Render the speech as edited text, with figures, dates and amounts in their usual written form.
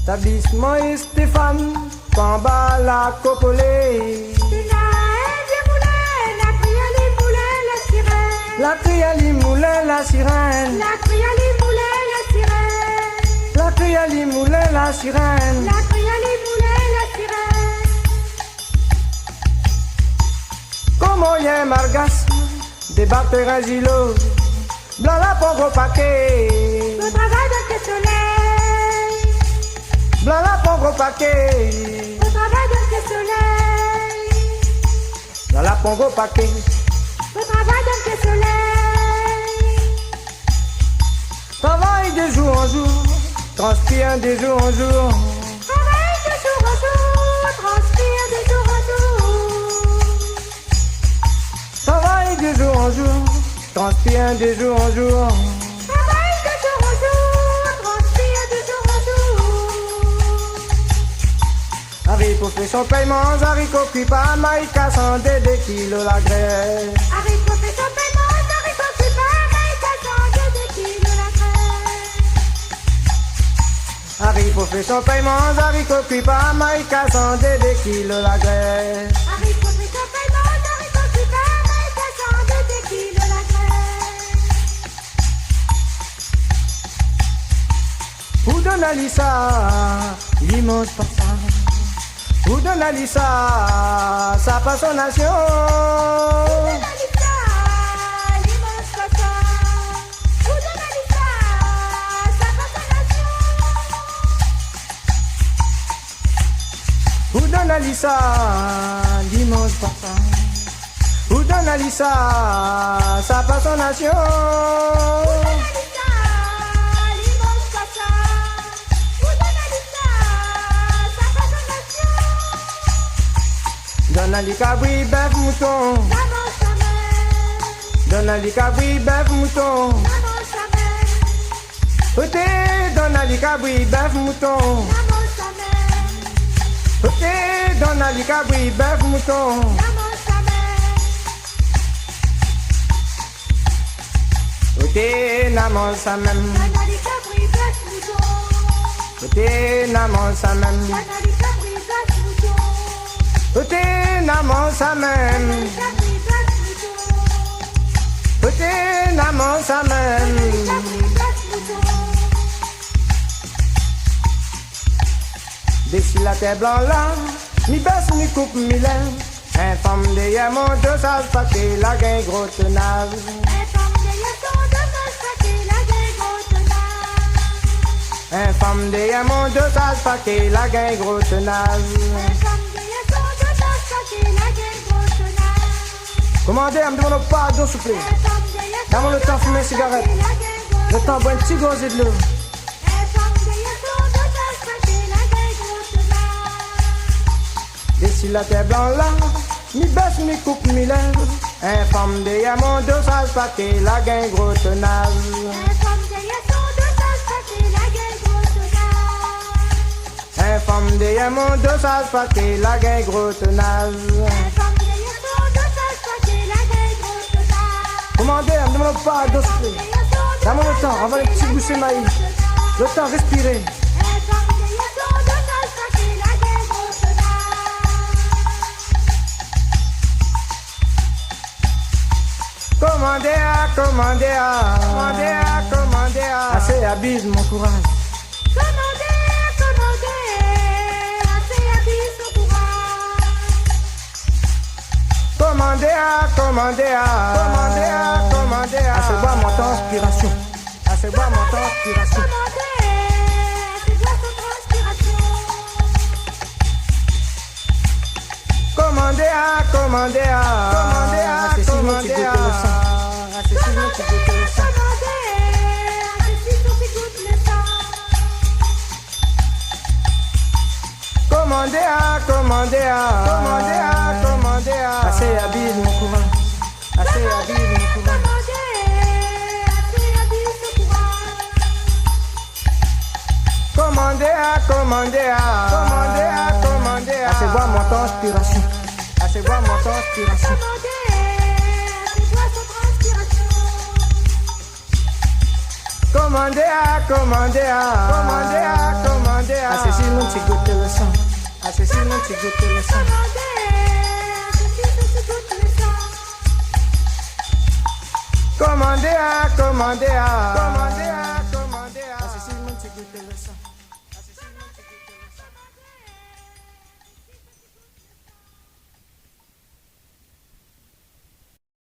Établissement et Stéphane, Pamba la Copolé. La crie à l'imoulin, la sirène. La crie à l'imoulin, la sirène. La crie à l'imoulin, la sirène. La crie à l'imoulin, la sirène. Comment y a margas, débattre un zilo. Blanc la pauvre paquet. Le travail de tes soleil. Blanc la pauvre paquet. Le travail de tes soleil. Blanc la pauvre paquet. Le travail de tes soleil. Travaille de jour en jour, transpire de jour en jour. Travaille de jour en jour, transpire de jour en jour. Travaille de jour en jour, transpire de jour en jour. Travaille de jour en jour, transpire de jour en jour. Haricot fait son paiement, haricot cuit pas, maïka 102 kilos la graisse. Haricot fait son paiement, haricot cuit pas, maïka 102 kilos la graisse. Haricot fait son paiement, haricot cuit pas, maïka 102 kilos la graisse. Haricot fait son paiement, haricot cuit pas, maïka 102 kilos la graisse. Où donne Alissa, l'immense papa. Où donne Alissa, sa passionnation. Où donne Alissa, l'immense papa. Où donne Alissa, sa passionnation. Donne Ali cabri, bœuf, mouton. Donne Ali cabri, bœuf, mouton. Ôté, donne Ali cabri, bœuf, mouton. Ôté, donne Ali cabri, bœuf, mouton. Ôté, naman sa même. Ôté, naman sa même. Ôté, naman sa même. Ôté, naman sa même. D'ici la terre blanc là, mi baisse, mi coupe, mi lève. Infâme derrière mon dosage, parce que la gain gros tenage. Infâme derrière mon dosage, parce que la gain gros tenage. Commandez, me demande pardon, s'il vous plaît. Donne-moi le temps de fumer une cigarette. Le temps de boire un petit gosé de l'eau. D'ici la terre blanc là, mi baisse, mi coupe, mi lève. Infâme derrière mon dosage, parce que la gain gros tenage. Infâme derrière mon dosage, parce que la gain gros tenage. Commandez, ne me demande pas de souffler. Donne-moi le temps, on va les petits boucher maïs. Le temps, respirer. Commandez, commandez, commandez, commandez. Assez abuse mon courage. Commandez, commandez, commandez, commandez. Assez boire mon transpiration. Assez boire mon transpiration. Commandez, commandez, commandez, commandez. Assaisissement qui goûte le sang. Commandez, commandez, commandez, commandez. Assez habile mon courant. Assez habile mon courant. Commandez, commandez, commandez, commandez. Assez boire mon transpiration. Assez boire mon transpiration. Commandez, commandez, commandez, commandez. commandez à Cécile, mon petit goûte le sang. À Cécile, mon petit goûte le sang. Commandez à, commandez à, commandez à, commandez à Cécile, mon petit goûte le sang.